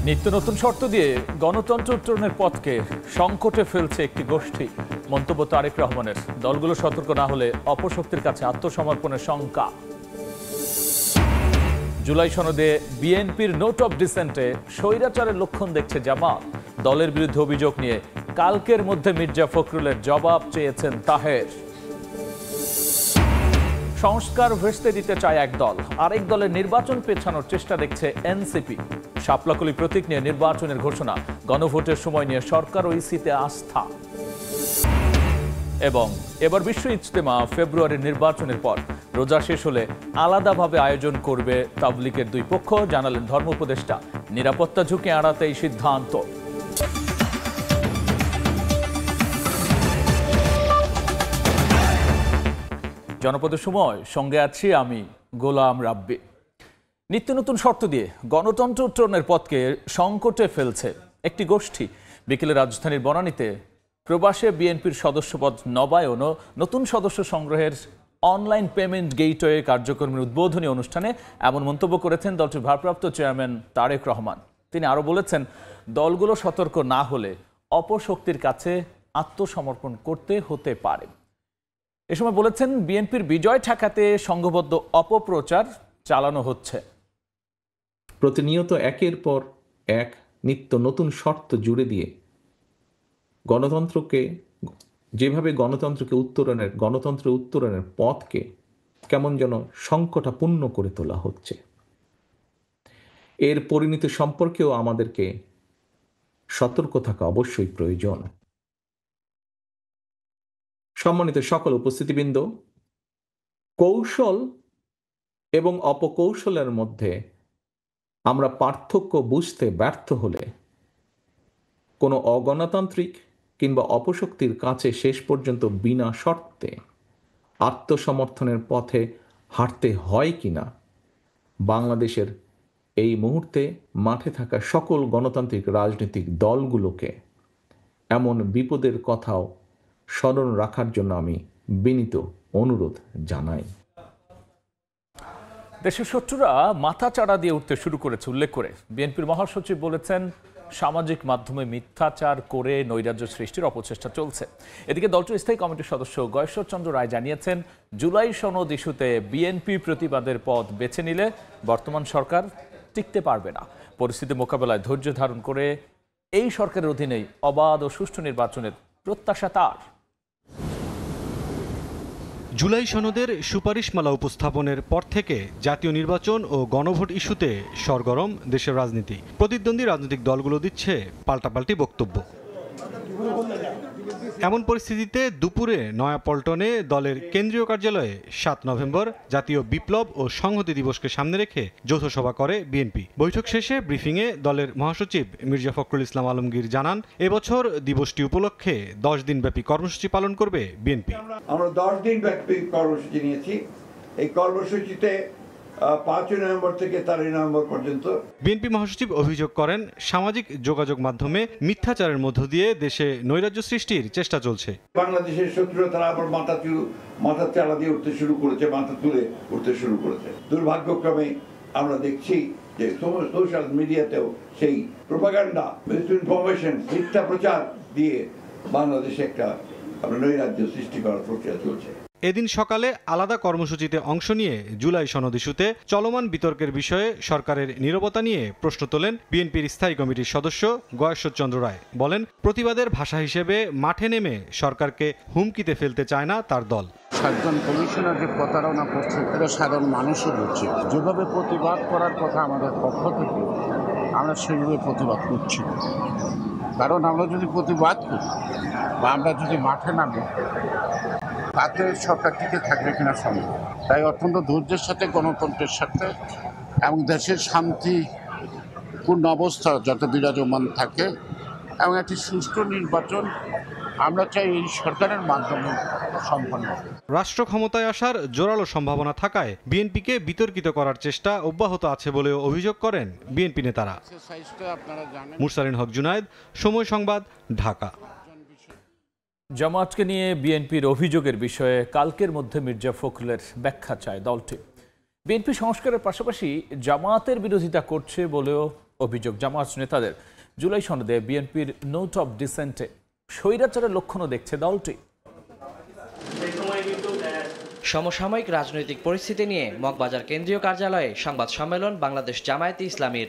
নিত্য নতুন শর্ত দিয়ে গণতন্ত্র উত্তরণের পথকে সংকটে ফেলছে একটি গোষ্ঠী। মন্তব্য তারেক রহমানের। দলগুলো সতর্ক না হলে অপশক্তির কাছে আত্মসমর্পণের শঙ্কা। জুলাই সনদে বিএনপির নোট অফ ডিসেন্টে স্বৈরাচারের লক্ষণ দেখছে জামাত। দলের বিরুদ্ধে অভিযোগ নিয়ে কালকের মধ্যে মির্জা ফখরুলের জবাব চেয়েছেন তাহের। সংস্কার ভেস্তে দিতে চায় এক দল, আরেক দলের নির্বাচন পেছানোর চেষ্টা দেখছে এনসিপি। শাপলাকলি প্রতীক নিয়ে নির্বাচনের ঘোষণা, গণভোটের সময় নিয়ে সরকার ও ইসিতে আস্থা। এবং এবার বিশ্ব ইজতেমা ফেব্রুয়ারির নির্বাচনের পর রোজা শেষ হলে আলাদাভাবে আয়োজন করবে তাবলিগের দুই পক্ষ, জানালেন ধর্ম উপদেষ্টা। নিরাপত্তা ঝুঁকি এড়াতে এই সিদ্ধান্ত। জনপদের সময় সঙ্গে আছি আমি গোলাম রাব্বি। নিত্য নতুন শর্ত দিয়ে গণতন্ত্র উত্তরণের পথকে সংকটে ফেলছে একটি গোষ্ঠী। বিকেলে রাজধানীর বনানীতে প্রবাসে বিএনপির সদস্যপদ নবায়ন ও নতুন সদস্য সংগ্রহের অনলাইন পেমেন্ট গেটওয়ে কার্যক্রমের উদ্বোধনী অনুষ্ঠানে এমন মন্তব্য করেছেন দলটির ভারপ্রাপ্ত চেয়ারম্যান তারেক রহমান। তিনি আরও বলেছেন, দলগুলো সতর্ক না হলে অপশক্তির কাছে আত্মসমর্পণ করতে হতে পারে। এ সময় বলেছেন, বিএনপির বিজয় ঠেকাতে সংঘবদ্ধ অপপ্রচার চালানো হচ্ছে। প্রতিনিয়ত একের পর এক নিত্য নতুন শর্ত জুড়ে দিয়ে গণতন্ত্রের উত্তরণের পথকে কেমন যেন সংকটাপূর্ণ করে তোলা হচ্ছে। এর পরিণতি সম্পর্কেও আমাদেরকে সতর্ক থাকা অবশ্যই প্রয়োজন। সম্মানিত সকল উপস্থিতিবৃন্দ, কৌশল এবং অপকৌশলের মধ্যে আমরা পার্থক্য বুঝতে ব্যর্থ হলে কোনো অগণতান্ত্রিক কিংবা অপশক্তির কাছে শেষ পর্যন্ত বিনা শর্তে আত্মসমর্থনের পথে হাঁটতে হয় কিনা, বাংলাদেশের এই মুহূর্তে মাঠে থাকা সকল গণতান্ত্রিক রাজনৈতিক দলগুলোকে এমন বিপদের কথাও স্মরণ রাখার জন্য আমি বিনীত অনুরোধ জানাই। দেশের শত্রুরা মাথা চাড়া দিয়ে উঠতে শুরু করেছে উল্লেখ করে বিএনপির মহাসচিব বলেছেন, সামাজিক মাধ্যমে মিথ্যাচার করে নৈরাজ্য সৃষ্টির অপচেষ্টা চলছে। এদিকে দলটির স্থায়ী কমিটির সদস্য গয়েশ্বরচন্দ্র রায় জানিয়েছেন, জুলাই সনদ ইস্যুতে বিএনপি প্রতিবাদের পথ বেছে নিলে বর্তমান সরকার টিকতে পারবে না। পরিস্থিতি মোকাবেলায় ধৈর্য ধারণ করে এই সরকারের অধীনেই অবাধ ও সুষ্ঠু নির্বাচনের প্রত্যাশা তার। জুলাই সনদের সুপারিশমালা উপস্থাপনের পর থেকে জাতীয় নির্বাচন ও গণভোট ইস্যুতে সরগরম দেশের রাজনীতি। প্রতিদ্বন্দ্বী রাজনৈতিক দলগুলো দিচ্ছে পাল্টাপাল্টি বক্তব্য। এমন পরিস্থিতিতে দুপুরে নয়াপল্টনে দলের কেন্দ্রীয় কার্যালয়ে ৭ নভেম্বর জাতীয় বিপ্লব ও সংহতি দিবসকে সামনে রেখে যৌথ সভা করে বিএনপি। বৈঠক শেষে ব্রিফিংয়ে দলের মহাসচিব মির্জা ফখরুল ইসলাম আলমগীর জানান, এবছর দিবসটি উপলক্ষে 10 দিনব্যাপী কর্মসূচি পালন করবে বিএনপি। আমরা 10 দিন ব্যাপী কর্মসূচি নিয়েছি। এই কর্মসূচিতে 5 নভেম্বর থেকে 13 নভেম্বর পর্যন্ত। বিএনপি মহাসচিব অভিযোগ করেন, সামাজিক যোগাযোগ মাধ্যমে মিথ্যাচারের মধ্য দিয়ে দেশে নৈরাজ্য সৃষ্টির চেষ্টা চলছে। বাংলাদেশের শত্রুরা তারা আবার মাথা চালা দিয়ে উঠতে শুরু করেছে, মাথা তুলে উঠতে শুরু করেছে। দুর্ভাগ্যক্রমে আমরা দেখছি যে সোশ্যাল মিডিয়াতেও সেই প্রোপাগান্ডা, মিসইনফরমেশন, মিথ্যা প্রচার দিয়ে বাংলাদেশে একটা নৈরাজ্য সৃষ্টি করার প্রক্রিয়া চলছে। এদিন সকালে আলাদা কর্মসূচিতে অংশ নিয়ে জুলাই সনদ ইস্যুতে চলমান বিতর্কের বিষয়ে সরকারের নীরবতা নিয়ে প্রশ্ন তোলেন বিএনপির স্থায়ী কমিটির সদস্য গয়েশ্বরচন্দ্র রায়। বলেন, প্রতিবাদের ভাষা হিসেবে মাঠে নেমে সরকারকে হুমকিতে ফেলতে চায় না তার দল। 7 জন কমিশনার যে প্রতারণা করছে এটা সাধারণ মানুষও বুঝছে। যেভাবে প্রতিবাদ করার কথা আমাদের পক্ষ থেকে, আমরা সেভাবে প্রতিবাদ করছি। কারণ আমরা যদি প্রতিবাদ করি বা আমরা যদি মাঠে নামি, তাতে সরকার টিকে থাকবে কিনা সম্ভব। তাই অত্যন্ত ধৈর্যের সাথে, গণতন্ত্রের সাথে এবং দেশের শান্তিপূর্ণ অবস্থা যাতে বিরাজমান থাকে এবং একটি সুষ্ঠু নির্বাচন আমরা চাই এই সরকারের মাধ্যমে সম্পন্ন হবে। রাষ্ট্র ক্ষমতায় আসার জোরালো সম্ভাবনা থাকায় বিএনপিকে বিতর্কিত করার চেষ্টা অব্যাহত আছে বলেও অভিযোগ করেন বিএনপি নেতারা। মুরসালিন হক জুনায়েদ, সময় সংবাদ, ঢাকা। জামাতকে নিয়ে বিএনপির অভিযোগের বিষয়ে কালকের মধ্যে মির্জা ফখরুলের ব্যাখ্যা চায় দলটি। বিএনপি সংস্কারের পাশাপাশি জামাতের বিরোধিতা করছে বলেও অভিযোগ জামায়াত নেতাদের জুলাই সনদে বিএনপির নোট অফ ডিসেন্টে স্বৈরাচারের লক্ষণও দেখছে দলটি। সমসাময়িক রাজনৈতিক পরিস্থিতি নিয়ে মগবাজার কেন্দ্রীয় কার্যালয়ে সংবাদ সম্মেলন বাংলাদেশ জামায়াতে ইসলামীর।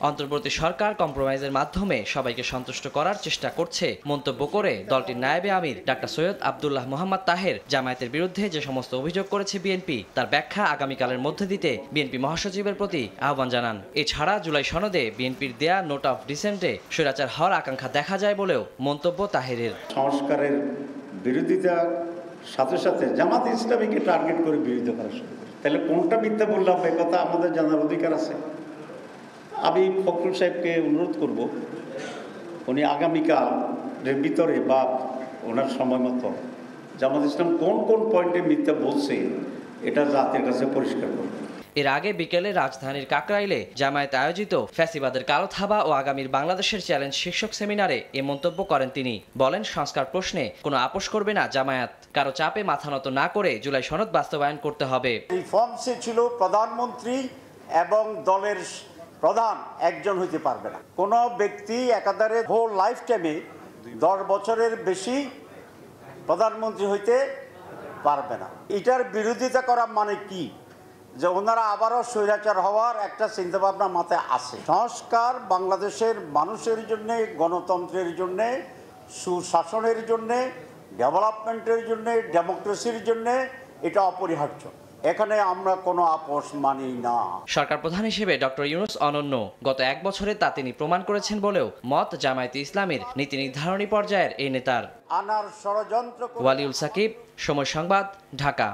অন্তর্বর্তী সরকার কম্প্রোমাইজের মাধ্যমে সবাইকে সন্তুষ্ট করার চেষ্টা করছে মন্তব্য করে দলটির নায়েবে আমির ডাক্তার সৈয়দ আব্দুল্লাহ মোহাম্মদ তাহের জামায়াতের বিরুদ্ধে যে সমস্ত অভিযোগ করেছে বিএনপি তার ব্যাখ্যা আগামীকালের মধ্যে দিতে বিএনপি মহাসচিবের প্রতি আহ্বান জানান। এছাড়া জুলাই সনদে বিএনপির দেয়া নোট অফ ডিসেন্টে স্বৈরাচার হওয়ার আকাঙ্ক্ষা দেখা যায় বলেও মন্তব্য তাহেরের। সংস্কারের বিরোধিতার সাথে সাথে জামাত ইসলামীকে টার্গেট করে বিরোধিতা করা শুরু করে, তাহলে কোনটা মিথ্যা বললাম এ কথা আমাদের জানার অধিকার আছে। আমি ফখরুল সাহেবকে অনুরোধ করব, উনি আগামীকালের ভিতরে বা ওনার সময় মতো জামাত ইসলাম কোন কোন পয়েন্টে মিথ্যা বলছে এটা জাতির কাছে পরিষ্কার করবে। এর আগে বিকেলে রাজধানীর কাকরাইলে জামায়াত আয়োজিত ফ্যাসিবাদের কালো থাবা ও আগামীর বাংলাদেশের চ্যালেঞ্জ শীর্ষক সেমিনারে এ মন্তব্য করেন তিনি। বলেন, সংস্কার প্রশ্নে কোনো আপোষ করবে না জামায়াত, কারো চাপে মাথা নত না করে জুলাই সনদ বাস্তবায়ন করতে হবে। রিফর্মসে ছিল প্রধানমন্ত্রী এবং দলের প্রধান একজন হইতে পারবে না। কোনো ব্যক্তি একাধারে হোল লাইফ টাইমে 10 বছরের বেশি প্রধানমন্ত্রী হইতে পারবে না। এটার বিরোধিতা করা মানে কি? যে ওনারা আবারও স্বৈরাচার হওয়ার একটা চিন্তাভাবনা মাথায় আসে। সংস্কার বাংলাদেশের মানুষের জন্যে, গণতন্ত্রের জন্যে, সুশাসনের জন্যে, ডেভেলপমেন্টের জন্যে, ডেমোক্রেসির জন্যে এটা অপরিহার্য। এখানে আমরা কোনো আপোষ মানি না। সরকার প্রধান হিসেবে ডক্টর ইউনূস অনন্য। গত 1 বছরে তা তিনি প্রমাণ করেছেন বলেও মত জামায়াতে ইসলামীর নীতি নির্ধারণী পর্যায়ের এই নেতার। আনার ষড়যন্ত্র। ওয়ালিউল সাকিব, সময় সংবাদ, ঢাকা।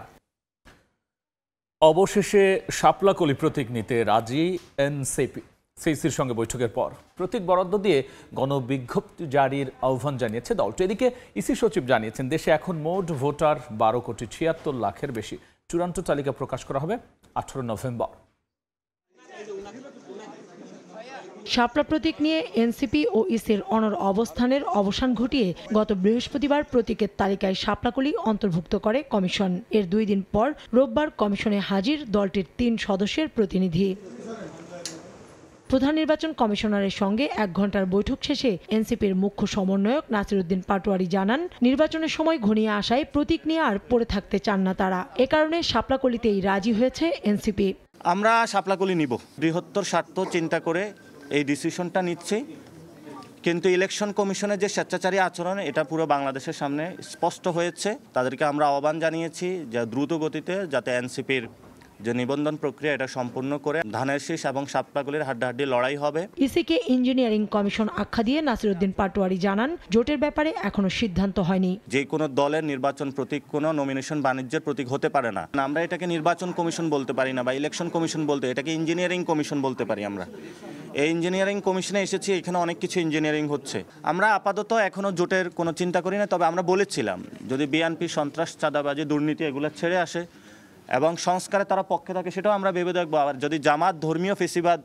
অবশেষে শাপলাকলি প্রতীক নিতে রাজি এনসিপি। সিসির সঙ্গে বৈঠকের পর প্রতীক বরাদ্দ দিয়ে গণবিজ্ঞপ্তি জারির আহ্বান জানিয়েছে দলটি। এদিকে ইসি সচিব জানিয়েছেন, দেশে এখন মোট ভোটার 12,76,00,000-এর বেশি। চূড়ান্ত তালিকা প্রকাশ করা হবে 18 নভেম্বর। শাপলা প্রতীক নিয়ে এনসিপি ও ইসির অনড় অবস্থানের অবসান ঘটিয়ে গত বৃহস্পতিবার প্রতীকের তালিকায় শাপলাকলি অন্তর্ভুক্ত করে কমিশন। এর 2 দিন পর রোববার কমিশনে হাজির দলটির 3 সদস্যের প্রতিনিধি। প্রধান নির্বাচন কমিশনারের সঙ্গে 1 ঘণ্টার বৈঠক শেষে এনসিপির মুখ্য সমন্বয়ক নাসিরউদ্দিন পাটোয়ারি জানান, নির্বাচনের সময় ঘনিয়ে আসায় প্রতীক নিয়ে আর পড়ে থাকতে চান না তারা। এ কারণে শাপলাকলিতেই রাজি হয়েছে এনসিপি। আমরা শাপলাকলি নিব, বৃহত্তর স্বার্থ চিন্তা করে এই ডিসিশনটা নিচ্ছি। কিন্তু ইলেকশন কমিশনের যে স্বেচ্ছাচারী আচরণ, এটা পুরো বাংলাদেশের সামনে স্পষ্ট হয়েছে। তাদেরকে আমরা আহ্বান জানিয়েছি যে দ্রুত গতিতে যাতে এনসিপির যে নিবন্ধন প্রক্রিয়া এটা সম্পূর্ণ করে ধানের শীষ এবং শাপলাকলির হাড্ডাহাড্ডি লড়াই হবে। ইসিকে ইঞ্জিনিয়ারিং কমিশন আখ্যা দিয়ে নাসিরউদ্দিন পাটোয়ারি জানান, জোটের ব্যাপারে এখনো সিদ্ধান্ত হয়নি। যে কোনো দলের নির্বাচন প্রতীক কোনো নমিনেশন বাণিজ্যের প্রতীক হতে পারে না। আমরা এটাকে নির্বাচন কমিশন বলতে পারি না বা ইলেকশন কমিশন বলতে, এটাকে ইঞ্জিনিয়ারিং কমিশন বলতে পারি আমরা। এই ইঞ্জিনিয়ারিং কমিশনে এসেছি, এখানে অনেক কিছু ইঞ্জিনিয়ারিং হচ্ছে। আমরা আপাতত এখনো জোটের কোনো চিন্তা করি না। তবে আমরা বলেছিলাম, যদি বিএনপি সন্ত্রাস, চাঁদাবাজি, দুর্নীতি এগুলো ছেড়ে আসে এবং সংস্কারে তারা পক্ষে থাকে, সেটাও আমরা ভেবে দেখবো। আর যদি জামাত ধর্মীয় ফেসিবাদ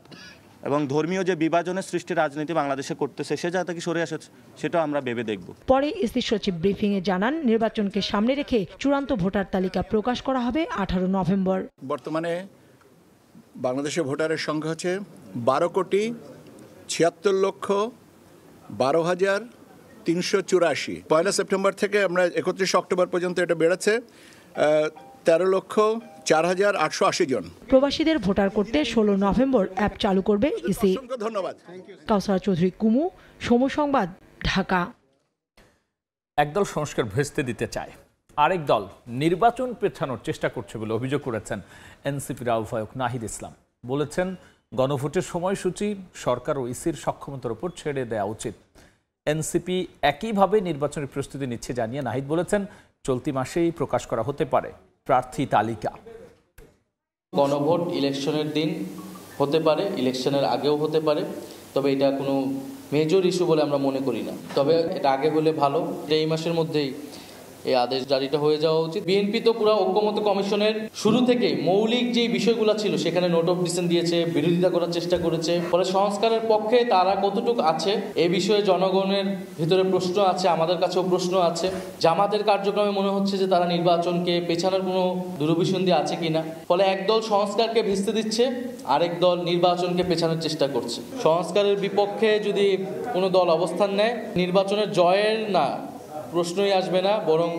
এবং ধর্মীয় যে বিভাজনের সৃষ্টি রাজনীতি বাংলাদেশে করতেছে, সে জায়গা থেকে সরে আসে, সেটাও আমরা ভেবে দেখব। পরে ইসি সচিব ব্রিফিংয়ে জানান, নির্বাচনকে সামনে রেখে চূড়ান্ত ভোটার তালিকা প্রকাশ করা হবে 18 নভেম্বর। বর্তমানে বাংলাদেশের ভোটারের সংখ্যা হচ্ছে 12,76,12,384। 1 সেপ্টেম্বর থেকে আমরা 31 অক্টোবর পর্যন্ত এটা বেড়েছে 13,04,880 জন। প্রবাসীদের ভোটার করতে 16 নভেম্বর অ্যাপ চালু করবে ইসি। ধন্যবাদ। কাউসার চৌধুরী, কুমু, সময় সংবাদ, ঢাকা। একদল সংস্কার ভেস্তে দিতে চায়, আরেক দল নির্বাচন পেছানোর চেষ্টা করছে বলে অভিযোগ করেছেন এনসিপির আহ্বায়ক নাহিদ ইসলাম। বলেছেন, গণভোটের সময়সূচি সরকার ও ইসির সক্ষমতার উপর ছেড়ে দেওয়া উচিত। এনসিপি একইভাবে নির্বাচনের প্রস্তুতি নিচ্ছে জানিয়ে নাহিদ বলেছেন, চলতি মাসেই প্রকাশ করা হতে পারে প্রার্থী তালিকা। গণভোট ইলেকশনের দিন হতে পারে, ইলেকশনের আগেও হতে পারে, তবে এটা কোনো মেজর ইস্যু বলে আমরা মনে করি না। তবে এটা আগে হলে ভালো। এই মাসের মধ্যেই এই আদেশ জারিটা হয়ে যাওয়া উচিত। বিএনপি তো পুরো ঐক্যমত্য কমিশনের শুরু থেকে মৌলিক যে বিষয়গুলো ছিল সেখানে নোট অফ ডিসেন্ট দিয়েছে, বিরোধিতা করার চেষ্টা করেছে। ফলে সংস্কারের পক্ষে তারা কতটুকু আছে এই বিষয়ে জনগণের ভিতরে প্রশ্ন আছে, আমাদের কাছেও প্রশ্ন আছে। জামাতের কার্যক্রমে মনে হচ্ছে যে তারা নির্বাচনকে পেছানোর কোনো দুরভিসন্ধি আছে কিনা। ফলে একদল সংস্কারকে ভিস্তে দিচ্ছে, আরেক দল নির্বাচনকে পেছানোর চেষ্টা করছে। সংস্কারের বিপক্ষে যদি কোনো দল অবস্থান নেয়, নির্বাচনের জয়ের না প্রশ্নই আসবে না, বরং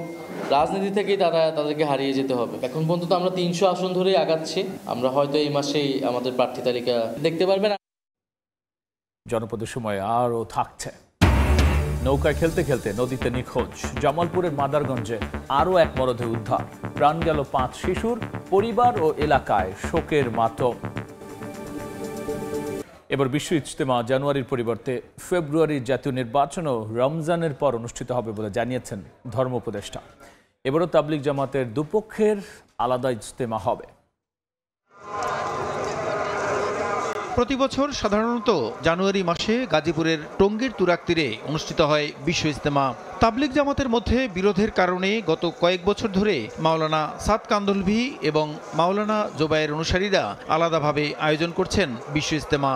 রাজনীতি থেকেই তাদেরকে হারিয়ে যেতে হবে। এখন পর্যন্ত আমরা 300 আসন ধরেই আগাচ্ছি। আমরা হয়তো এই মাসেই আমাদের প্রার্থী তালিকা দেখতে পারবেন। জনপদের সময় আরও থাকছে। নৌকায় খেলতে খেলতে নদীতে নিখোঁজ, জামালপুরের মাদারগঞ্জে আরও এক মরদেহ উদ্ধার। প্রাণ গেল 5 শিশুর, পরিবার ও এলাকায় শোকের মাতম। এবার বিশ্ব ইজতেমা জানুয়ারির পরিবর্তে ফেব্রুয়ারির জাতীয় নির্বাচন ও রমজানের পর অনুষ্ঠিত হবে বলে জানিয়েছেন ধর্ম উপদেষ্টা। এবারও তাবলিগ জামাতের দুপক্ষের আলাদা ইজতেমা হবে। প্রতিবছর সাধারণত জানুয়ারি মাসে গাজীপুরের টঙ্গীর তুরাগ তীরে অনুষ্ঠিত হয় বিশ্ব ইজতেমা। তাবলিগ জামাতের মধ্যে বিরোধের কারণে গত কয়েক বছর ধরে মাওলানা সাদ কান্দলভি এবং মাওলানা জোবায়ের অনুসারীরা আলাদাভাবে আয়োজন করছেন বিশ্ব ইজতেমা।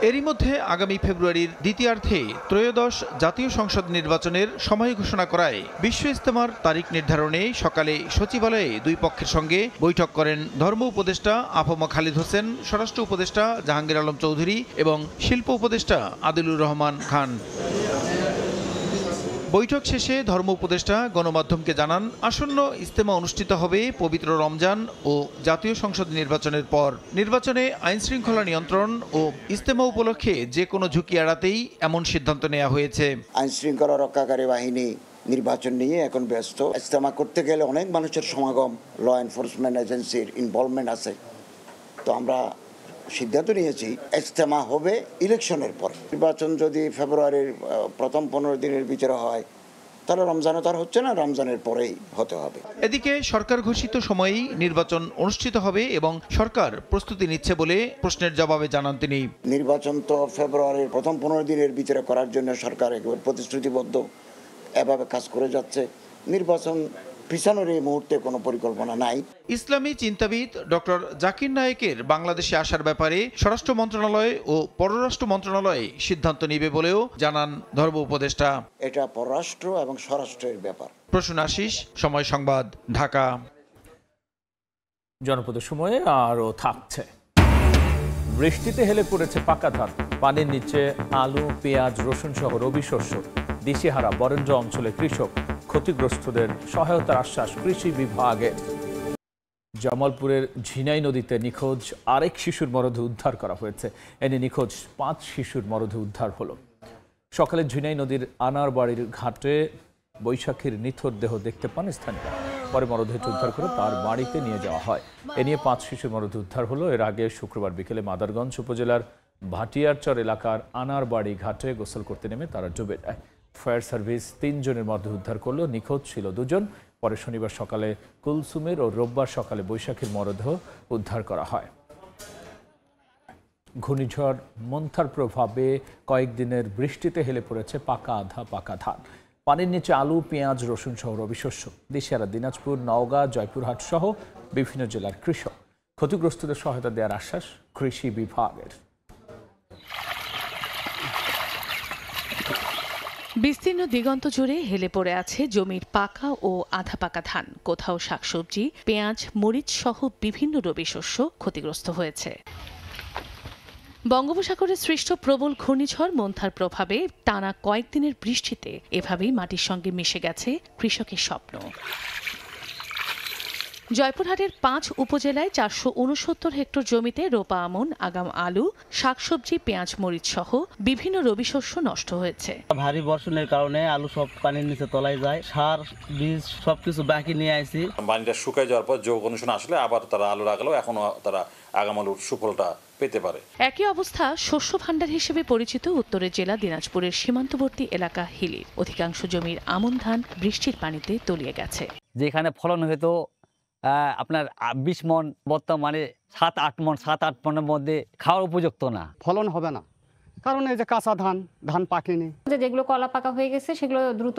এরই মধ্যে আগামী ফেব্রুয়ারির দ্বিতীয়ার্ধে ত্রয়োদশ জাতীয় সংসদ নির্বাচনের সময় ঘোষণা করায় বিশ্ব ইজতেমার তারিখ নির্ধারণে সকালে সচিবালয়ে দুই পক্ষের সঙ্গে বৈঠক করেন ধর্ম উপদেষ্টা আফম খালিদ হোসেন, স্বরাষ্ট্র উপদেষ্টা জাহাঙ্গীর আলম চৌধুরী এবং শিল্প উপদেষ্টা আদিলুর রহমান খান। বৈঠক শেষে ধর্ম উপদেষ্টা গণমাধ্যমকে জানান, আসন্ন ইজতেমা অনুষ্ঠিত হবে পবিত্র রমজান ও জাতীয় সংসদ নির্বাচনের পর। নির্বাচনে আইনশৃঙ্খলা নিয়ন্ত্রণ ও ইজতেমা উপলক্ষে যে কোনো ঝুঁকি এড়াতেই এমন সিদ্ধান্ত নেওয়া হয়েছে। আইনশৃঙ্খলা রক্ষাকারী বাহিনী নির্বাচন নিয়ে এখন ব্যস্ত। ইজতেমা করতে গেলে অনেক মানুষের সমাগম, ল এনফোর্সমেন্ট এজেন্সির ইনভলভমেন্ট আছে। তো আমরা সিদ্ধান্ত নিয়েছি ইজতেমা হবে ইলেকশনের পর। নির্বাচন যদি ফেব্রুয়ারির প্রথম 15 দিনের ভিতরে হয় তাহলে রমজানে তার হচ্ছে না, রমজানের পরেই হতে হবে। এদিকে সরকার ঘোষিত সময়েই নির্বাচন অনুষ্ঠিত হবে এবং সরকার প্রস্তুতি নিচ্ছে বলে প্রশ্নের জবাবে জানান তিনি। নির্বাচন তো ফেব্রুয়ারির প্রথম 15 দিনের ভিতরে করার জন্য সরকার একেবারে প্রতিশ্রুতিবদ্ধ, এভাবে কাজ করে যাচ্ছে। নির্বাচন পিছানোর এই মুহূর্তে কোনো পরিকল্পনা নাই। ইসলামী চিন্তাবিদ ডক্টর জাকির নায়েকের বাংলাদেশে আসার ব্যাপারে স্বরাষ্ট্র মন্ত্রণালয় ও পররাষ্ট্র মন্ত্রণালয় সিদ্ধান্ত নেবে বলেও জানান ধর্ম উপদেষ্টা। এটা পররাষ্ট্র এবং স্বরাষ্ট্রের ব্যাপার। প্রসূন আশিস, সময় সংবাদ, ঢাকা। জনপদের সময়ে আরও থাকছে। বৃষ্টিতে হেলে পড়েছে পাকা ধান, পানির নিচে আলু, পেঁয়াজ, রসুন সহ রবি শস্য। দিশেহারা বরেন্দ্র অঞ্চলে কৃষক, ক্ষতিগ্রস্তদের সহায়তার আশ্বাস কৃষি বিভাগের। জামালপুরের ঝিনাই নদীতে নিখোঁজ আরেক শিশুর মরদেহ উদ্ধার করা হয়েছে। এনে নিখোঁজ 5 শিশুর মরদেহ উদ্ধার হলো। সকালে ঝিনাই নদীর আনার বাড়ির ঘাটে বৈশাখীর নিথর দেহ দেখতে পান স্থানীয়রা। পরে মরদেহটি উদ্ধার করে তার বাড়িতে নিয়ে যাওয়া হয়। এ নিয়ে 5 শিশুর মরদেহ উদ্ধার হলো। এর আগে শুক্রবার বিকেলে মাদারগঞ্জ উপজেলার ভাটিয়ারচর এলাকার আনার বাড়ি ঘাটে গোসল করতে নেমে তারা ডুবে যায়। ফায়ার সার্ভিস 3 জনের মরদেহ উদ্ধার করলো। নিখোঁজ ছিল 2 জন। পরে শনিবার সকালে কুলসুমের ও রোববার সকালে বৈশাখীর মরদেহ উদ্ধার করা হয়। ঘূর্ণিঝড় মন্থার প্রভাবে কয়েকদিনের বৃষ্টিতে হেলে পড়েছে পাকা আধা পাকা ধান, পানির নিচে আলু, পেঁয়াজ, রসুন সহ রবি শস্য। দিশেহারা দিনাজপুর, নওগাঁ, জয়পুরহাট সহ বিভিন্ন জেলার কৃষক। ক্ষতিগ্রস্তদের সহায়তা দেওয়ার আশ্বাস কৃষি বিভাগের। বিস্তীর্ণ দিগন্ত জুড়ে হেলে পড়ে আছে জমির পাকা ও আধা পাকা ধান। কোথাও শাকসবজি, পেঁয়াজ, মরিচ সহ বিভিন্ন রবি শস্য ক্ষতিগ্রস্ত হয়েছে। বঙ্গোপসাগরে সৃষ্ট প্রবল ঘূর্ণিঝড় মন্থার প্রভাবে টানা কয়েকদিনের বৃষ্টিতে এভাবেই মাটির সঙ্গে মিশে গেছে কৃষকের স্বপ্ন। জয়পুরহাটের 5 উপজেলায় 469 হেক্টর জমিতে রোপা আমন, আগাম আলু, শাকসবজি, পেঁয়াজ, মরিচ সহ বিভিন্ন রবি শস্য নষ্ট হয়েছে। ভারী বর্ষণের কারণে আলু সব পানির নিচে তলায় যায়, সার, বীজ সবকিছু বাকি নিয়ে আইছি। পানিটা শুকায় যাওয়ার পর যোগ অনুশীলন আসলে আবার তারা আলু লাগালেও এখনো তারা আগাম আলুর সুফলটা পেতে পারে। একই অবস্থা শস্য ভাণ্ডার হিসেবে পরিচিত উত্তরের জেলা দিনাজপুরের সীমান্তবর্তী এলাকা হিলির। অধিকাংশ জমির আমন ধান বৃষ্টির পানিতে তলিয়ে গেছে। যেখানে ফলন হয়তো আপনার 20 মণ, বর্তমানে 7-8 মণ, 7-8 মণের মধ্যে খাওয়ার উপযুক্ত না। ফলন হবে না, কারণ এই যে কাঁচা ধান পাকেনি, যেগুলো কলা পাকা হয়ে গেছে সেগুলো দ্রুত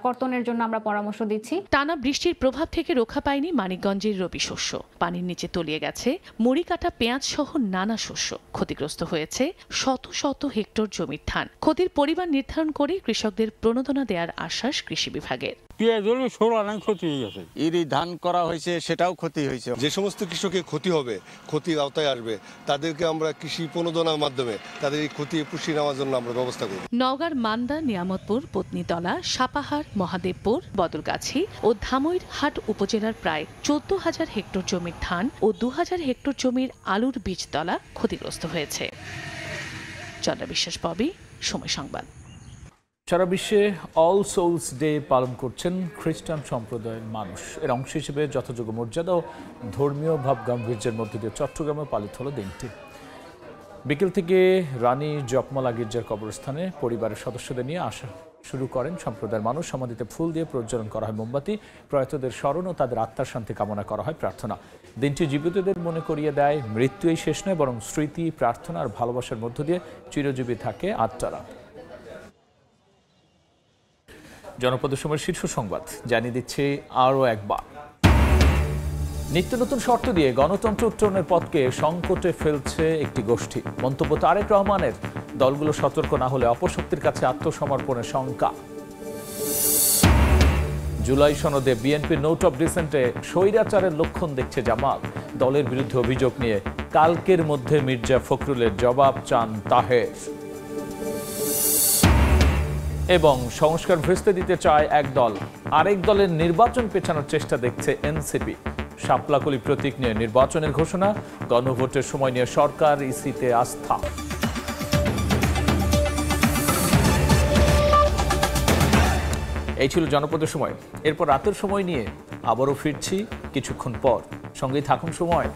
কর্তনের জন্য আমরা পরামর্শ দিচ্ছি। টানা বৃষ্টির প্রভাব থেকে রক্ষা পায়নি মানিকগঞ্জের রবি শস্য, পানির নিচে তলিয়ে গেছে মুড়ি কাটা পেঁয়াজ সহ নানা শস্য, ক্ষতিগ্রস্ত হয়েছে শত শত হেক্টর জমির ধান। ক্ষতির পরিমাণ নির্ধারণ করে কৃষকদের প্রণোদনা দেওয়ার আশ্বাস কৃষি বিভাগের। পেঁয়াজ হলে 16 আনা ক্ষতি হয়ে গেছে, ইরি ধান করা হয়েছে সেটাও ক্ষতি হয়েছে। যে সমস্ত কৃষকের ক্ষতি হবে, ক্ষতির আওতায় আসবে, তাদেরকে আমরা কৃষি প্রণোদনার মাধ্যমে তাদের এই ক্ষতি পুষিয়ে নেওয়ার জন্য আমরা ব্যবস্থা করব। নওগাঁর মান্দা, নিয়ামতপুর, পত্নীতলা, সাপাহার, মহাদেবপুর, বদলগাছি ও ধামইর হাট উপজেলার প্রায় 14,000 হেক্টর জমির ধান ও 2,000 হেক্টর জমির আলুর বীজতলা ক্ষতিগ্রস্ত হয়েছে। চন্দ্রা বিশ্বাস, ববি, সময় সংবাদ। সারা বিশ্বে অল সোলস ডে পালন করছেন খ্রিস্টান সম্প্রদায়ের মানুষ। এর অংশ হিসেবে যথাযোগ্য মর্যাদা ও ধর্মীয় ভাব গাম্ভীর্যের মধ্যে দিয়ে চট্টগ্রামে পালিত হলো দিনটি। বিকেল থেকে রানী জপমালা গির্জার কবরস্থানে পরিবারের সদস্যদের নিয়ে আসা শুরু করেন সম্প্রদায়ের মানুষ। সমাধিতে ফুল দিয়ে প্রজ্বলন করা হয় মোমবাতি, প্রয়াতদের স্মরণ ও তাদের আত্মার শান্তি কামনা করা হয় প্রার্থনা। দিনটি জীবিতদের মনে করিয়ে দেয় মৃত্যুই শেষ নয়, বরং স্মৃতি, প্রার্থনা আর ভালোবাসার মধ্য দিয়ে চিরজীবী থাকে আত্মারা। জনপদের সময়ের শীর্ষ সংবাদ জানিয়ে দিচ্ছে আরও একবার। নিত্য নতুন শর্ত দিয়ে গণতন্ত্র উত্তরণের পথকে সংকটে ফেলছে একটি গোষ্ঠী। মন্তব্য তারেক রহমানের। দলগুলো সতর্ক না হলে অপশক্তির কাছে আত্মসমর্পণের শঙ্কা। জুলাই সনদে বিএনপির নোট অফ ডিসেন্টে স্বৈরাচারের লক্ষণ দেখছে জামাত। দলের বিরুদ্ধে অভিযোগ নিয়ে কালকের মধ্যে মির্জা ফখরুলের জবাব চান তাহের। এবং সংস্কার ভেস্তে দিতে চায় এক দল, আরেক দলের নির্বাচন পেছানোর চেষ্টা দেখছে এনসিপি। শাপলাকলি প্রতীক নিয়ে নির্বাচনের ঘোষণা, গণভোটের সময় নিয়ে সরকার ইসিতে আস্থা। এই ছিল জনপদের সময়। এরপর রাতের সময় নিয়ে আবারও ফিরছি কিছুক্ষণ পর। সঙ্গেই থাকুন সময়।